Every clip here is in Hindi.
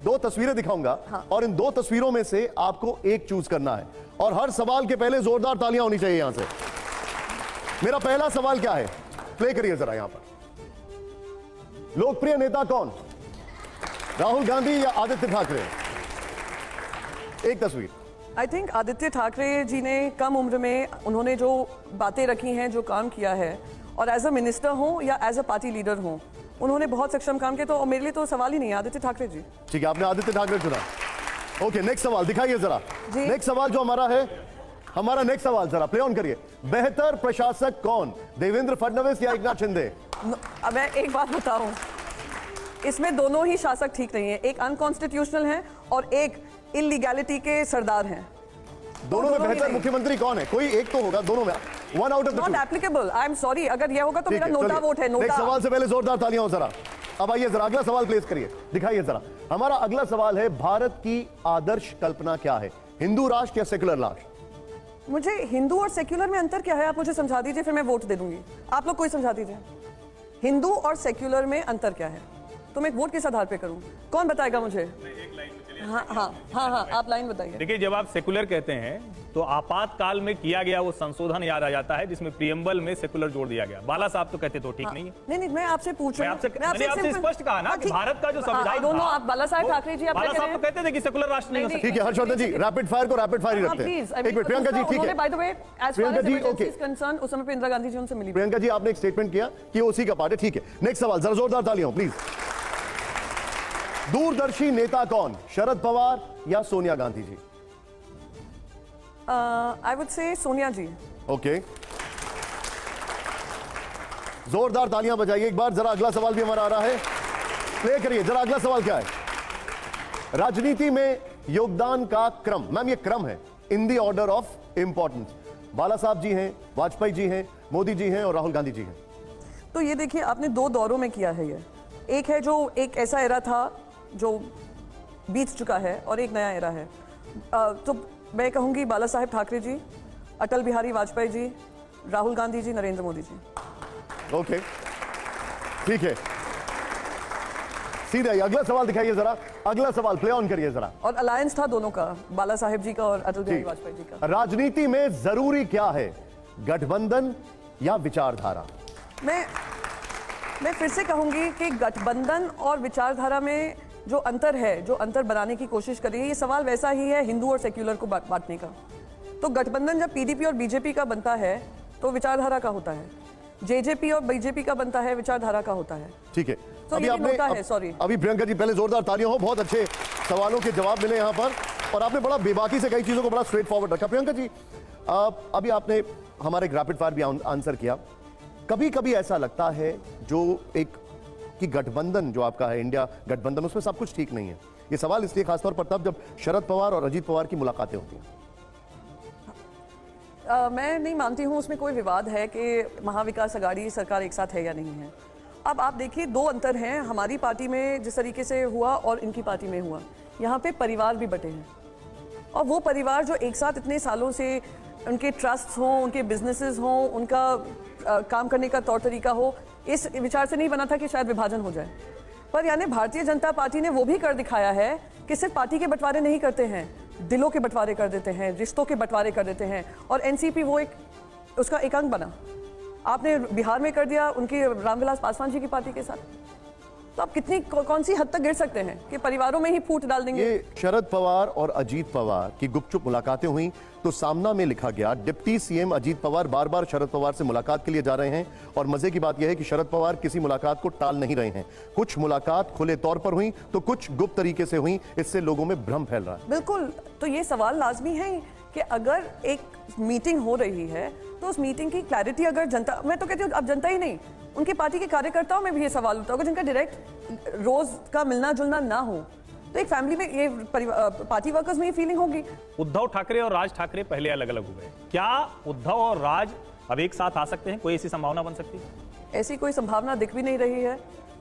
दो तस्वीरें दिखाऊंगा। हाँ। और इन दो तस्वीरों में से आपको एक चूज करना है और हर सवाल के पहले जोरदार तालियां होनी चाहिए। यहां से मेरा पहला सवाल क्या है, प्ले करिए जरा। यहां पर लोकप्रिय नेता कौन, राहुल गांधी या आदित्य ठाकरे? एक तस्वीर। आई थिंक आदित्य ठाकरे जी ने कम उम्र में उन्होंने जो बातें रखी हैं, जो काम किया है, और एज अ मिनिस्टर हो या एज अ पार्टी लीडर हो, उन्होंने बहुत सक्षम काम किया। तो मेरे लिए तो सवाल ही नहीं है, आदित्य ठाकरे जी। ठीक है, आपने आदित्य ठाकरे चुना। ओके, नेक्स्ट सवाल दिखाइए जरा। जी। नेक्स्ट सवाल जो हमारा है, हमारा नेक्स्ट सवाल जरा प्ले ऑन करिए। बेहतर प्रशासक कौन, देवेंद्र फडणवीस या एकनाथ शिंदे? अब मैं एक बात बताऊं, इसमें दोनों ही शासक ठीक नहीं है। एक अनकॉन्स्टिट्यूशनल है और एक इलीगैलिटी के सरदार हैं। दोनों में बेहतर मुख्यमंत्री कौन है? कोई एक तो होगा दोनों में, one out of the not applicable. I am sorry, अगर ये होगा तो मेरा नोटा वोट है। नोटा। सवाल से पहले जोरदार तालियां हो जरा। अब आइए जरा अगला सवाल प्लेस करिए, दिखाइए जरा। हमारा अगला सवाल है, भारत की आदर्श कल्पना क्या है, हिंदू राष्ट्र या सेक्युलर राष्ट्र? मुझे हिंदू और सेक्युलर में अंतर क्या है, आप मुझे समझा दीजिए, फिर मैं वोट दे दूंगी। आप लोग कोई समझा दीजिए, हिंदू और सेक्युलर में अंतर क्या है, तो मैं एक वोट किस आधार पे करूं? कौन बताएगा मुझे? हाँ हाँ हाँ हाँ, आप लाइन बताइए। देखिए, जब आप सेकुलर कहते हैं तो आपातकाल में किया गया वो संशोधन याद आ जाता है जिसमें प्रीएम्बल में सेकुलर जोड़ दिया गया। बाला साहब तो कहते तो ठीक नहीं है। नहीं, मैं आपसे पूछ रहा हूं। मैंने आपसे स्पष्ट कहा ना कि भारत का जो संविधान था, आप बाला साहब ठाकरे जी, बाला साहब तो कहते थे कि सेकुलर राष्ट्र नहीं हो सकता। ठीक है हर्षवर्धन जी, रैपिड फायर को रैपिड फायर ही रखते हैं। एक मिनट प्रियंका जी, ठीक है। By the way, as far as emergency is concerned, उस समय पे इंदिरा गांधी जी उनसे मिली। प्रियंका जी, आपने एक स्टेटमेंट किया कि उसी का पार्ट है, ठीक है। नेक्स्ट सवाल, जरा जोरदार तालियां प्लीज। दूरदर्शी नेता कौन, शरद पवार या Sonia Gandhi ji? I would say Sonia ji. Okay, जोरदार तालियां बजाइए एक बार। जरा अगला सवाल भी हमारा आ रहा है, प्ले करिए जरा। अगला सवाल क्या है, राजनीति में योगदान का क्रम। मैम ये क्रम है, इन दी ऑर्डर ऑफ इंपॉर्टेंस। बाला साहब जी हैं, वाजपेयी जी हैं, मोदी जी हैं और राहुल गांधी जी हैं। तो ये देखिए, आपने दो दौरों में किया है। ये एक है जो एक ऐसा एरा था जो बीत चुका है और एक नया एरा है। तो मैं कहूंगी बाला साहेब ठाकरे जी, अटल बिहारी वाजपेयी जी, राहुल गांधी जी, नरेंद्र मोदी जी। ओके, ठीक है, सीधे अगला सवाल दिखाइए जरा। अगला सवाल प्ले ऑन करिए जरा। और अलायंस था दोनों का, बाला साहेब जी का और अटल बिहारी वाजपेयी जी का। राजनीति में जरूरी क्या है, गठबंधन या विचारधारा? मैं फिर से कहूंगी कि गठबंधन और विचारधारा में जो अंतर है, जो अंतर बनाने की कोशिश कर रही है, ये सवाल वैसा ही है हिंदू और सेक्युलर को बांटने का। तो गठबंधन जब पीडीपी और बीजेपी का बनता है तो विचारधारा का होता है, जेजेपी और बीजेपी का बनता है विचारधारा का होता है। ठीक है, तो अभी ये आपने होता है, सॉरी। अभी प्रियंका जी पहले जोरदार तालियां हो, बहुत अच्छे सवालों के जवाब मिले यहाँ पर और आपने बड़ा बेबाकी से कई चीजों को बड़ा स्ट्रेट फॉरवर्ड रखा। प्रियंका जी, अभी आपने हमारे एक रैपिड फायर भी आंसर किया। कभी कभी ऐसा लगता है जो एक कि गठबंधन जो आपका है, इंडिया गठबंधन, उसमें सब कुछ ठीक नहीं है। ये सवाल इसलिए खासतौर पर तब जब शरद पवार और अजीत पवार की मुलाकातें होती हैं। मैं नहीं मानती हूँ उसमें कोई विवाद है कि महाविकास अघाड़ी सरकार एक साथ है या नहीं है। अब आप देखिए, दो अंतर हैं हमारी पार्टी में जिस तरीके से हुआ और इनकी पार्टी में हुआ। यहाँ पे परिवार भी बटे हैं और वो परिवार जो एक साथ इतने सालों से, उनके ट्रस्ट हों, उनके बिजनेसेस हों, उनका काम करने का तौर तरीका हो, इस विचार से नहीं बना था कि शायद विभाजन हो जाए। पर यानी भारतीय जनता पार्टी ने वो भी कर दिखाया है कि सिर्फ पार्टी के बंटवारे नहीं करते हैं, दिलों के बंटवारे कर देते हैं, रिश्तों के बंटवारे कर देते हैं। और एनसीपी वो एक उसका एक अंग बना। आपने बिहार में कर दिया उनकी रामविलास पासवान जी की पार्टी के साथ। तो आप कितनी कौन सी हद तक गिर सकते हैं कि परिवारों में ही फूट डाल देंगे। ये शरद पवार और अजीत पवार की गुपचुप मुलाकातें हुई तो सामना में लिखा गया, डिप्टी सीएम अजीत पवार बार बार शरद पवार से मुलाकात के लिए जा रहे हैं और मजे की बात यह है कि शरद पवार किसी मुलाकात को टाल नहीं रहे हैं। कुछ मुलाकात खुले तौर पर हुई तो कुछ गुप्त तरीके से हुई, इससे लोगों में भ्रम फैल रहा है। बिल्कुल, तो ये सवाल लाजमी है कि अगर एक मीटिंग हो रही है तो उस मीटिंग की क्लैरिटी अगर जनता, मैं तो कहती हूँ अब जनता ही नहीं, उनकी पार्टी के कार्यकर्ताओं में भी ये सवाल होता होगा जिनका डायरेक्ट रोज का मिलना जुलना ना हो, तो एक फैमिली में ये पार्टी वर्कर्स में ये फीलिंग होगी। उद्धव ठाकरे और राज ठाकरे पहले अलग अलग हो गए, क्या उद्धव और राज अब एक साथ आ सकते हैं? कोई ऐसी संभावना बन सकती है? ऐसी कोई संभावना दिख भी नहीं रही है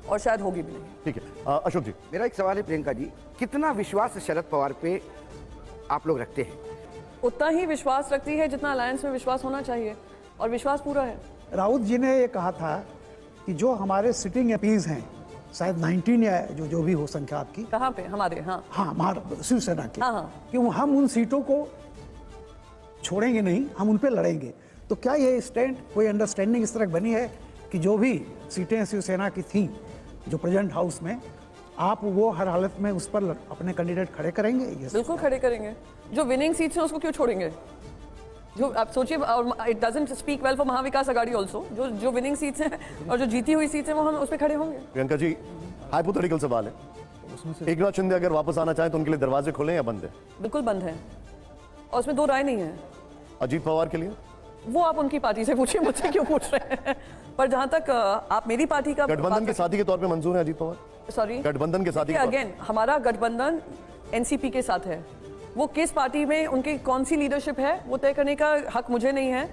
और शायद होगी भी नहीं। ठीक है, अशोक जी। मेरा एक सवाल है प्रियंका जी, कितना विश्वास शरद पवार पे आप लोग रखते हैं? उतना ही विश्वास रखती है जितना अलायंस में विश्वास होना चाहिए और विश्वास पूरा है। राउत जी ने ये कहा था कि जो हमारे सिटिंग एमपीज हैं शायद 19 या जो भी हो संख्या आपकी, कहाँ पे हमारे? हाँ हाँ शिवसेना की, हाँ, हाँ। कि हम उन सीटों को छोड़ेंगे नहीं, हम उन पे लड़ेंगे। तो क्या ये स्टैंड, कोई अंडरस्टैंडिंग इस तरह बनी है कि जो भी सीटें शिवसेना की थी जो प्रेजेंट हाउस में, आप वो हर हालत में उस पर अपने कैंडिडेट खड़े करेंगे? बिल्कुल खड़े करेंगे। जो विनिंग सीट्स हैं उसको क्यों छोड़ेंगे? जो आप सोचिए, और it doesn't speak well for Maha Vikas Aghadi also. जो विनिंग सीट्स हैं और जो जीती हुई सीट्स हैं वो हम उस पर खड़े होंगे। प्रियंका जी, हाइपोथेटिकल सवाल है, एकनाथ शिंदे अगर वापस आना चाहें तो उनके लिए दरवाजे खुले या बंद है? बिल्कुल बंद है, और उसमें दो राय नहीं है। अजीत पवार के लिए? वो आप उनकी पार्टी से पूछिए, मुझसे क्यों पूछ रहे हैं? पर जहां तक आप मेरी पार्टी का गठबंधन के साथी के तौर पे मंजूर है अजीत पवार? सॉरी, गठबंधन के साथी के तौर पे? अगेन हमारा गठबंधन एनसीपी के साथ है। वो किस पार्टी में उनकी कौन सी लीडरशिप है वो तय करने का हक मुझे नहीं है।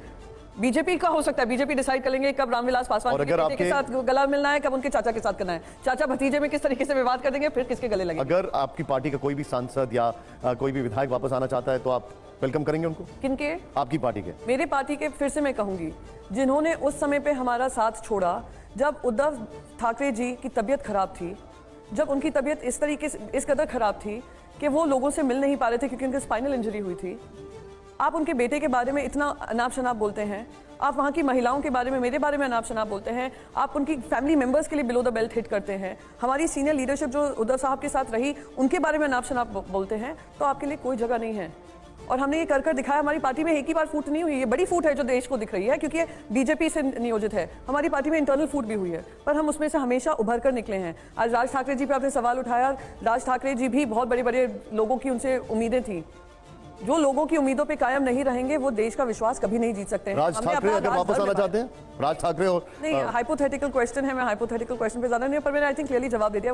बीजेपी का हो सकता है, बीजेपी डिसाइड कर लेंगे कब रामविलास पासवान और के अगर बेटे के साथ गला मिलना है, कब उनके चाचा के साथ करना है। चाचा भतीजे में किस तरीके से विवाद कर देंगे, फिर किसके गले लगेंगे। अगर आपकी पार्टी का कोई भी सांसद या कोई भी विधायक वापस आना चाहता है तो आप वेलकम करेंगे उनको? किनके? आपकी पार्टी के? मेरे पार्टी के, फिर से मैं कहूंगी, जिन्होंने उस समय पे हमारा साथ छोड़ा जब उद्धव ठाकरे जी की तबीयत खराब थी, जब उनकी तबीयत इस तरीके से इस कदर खराब थी कि वो लोगों से मिल नहीं पा रहे थे क्योंकि उनकी स्पाइनल इंजरी हुई थी। आप उनके बेटे के बारे में इतना अनाप शनाप बोलते हैं, आप वहाँ की महिलाओं के बारे में, मेरे बारे में अनाप शनाप बोलते हैं, आप उनकी फैमिली मेंबर्स के लिए बिलो द बेल्ट हिट करते हैं, हमारी सीनियर लीडरशिप जो उद्धव साहब के साथ रही उनके बारे में अनाप शनाप बोलते हैं, तो आपके लिए कोई जगह नहीं है। और हमने ये कर दिखाया। हमारी पार्टी में एक ही बार फूट नहीं हुई, ये बड़ी फूट है जो देश को दिख रही है क्योंकि ये बीजेपी से नियोजित है। हमारी पार्टी में इंटरनल फूट भी हुई है, पर हम उसमें से हमेशा उभर कर निकले हैं। आज राज ठाकरे जी पे आपने सवाल उठाया, राज ठाकरे जी भी बहुत बड़े बड़े लोगों की उनसे उम्मीदें थी। जो लोगों की उम्मीदों पे कायम नहीं रहेंगे वो देश का विश्वास कभी नहीं जीत सकते हैं। राज ठाकरे अगर वापस आना चाहते हैं, राज ठाकरे और नहीं, हाइपोथेटिकल क्वेश्चन है, मैं हाइपोथेटिकल क्वेश्चन पे ज्यादा नहीं, पर मैंने आई थिंक क्लियरली जवाब दे दिया।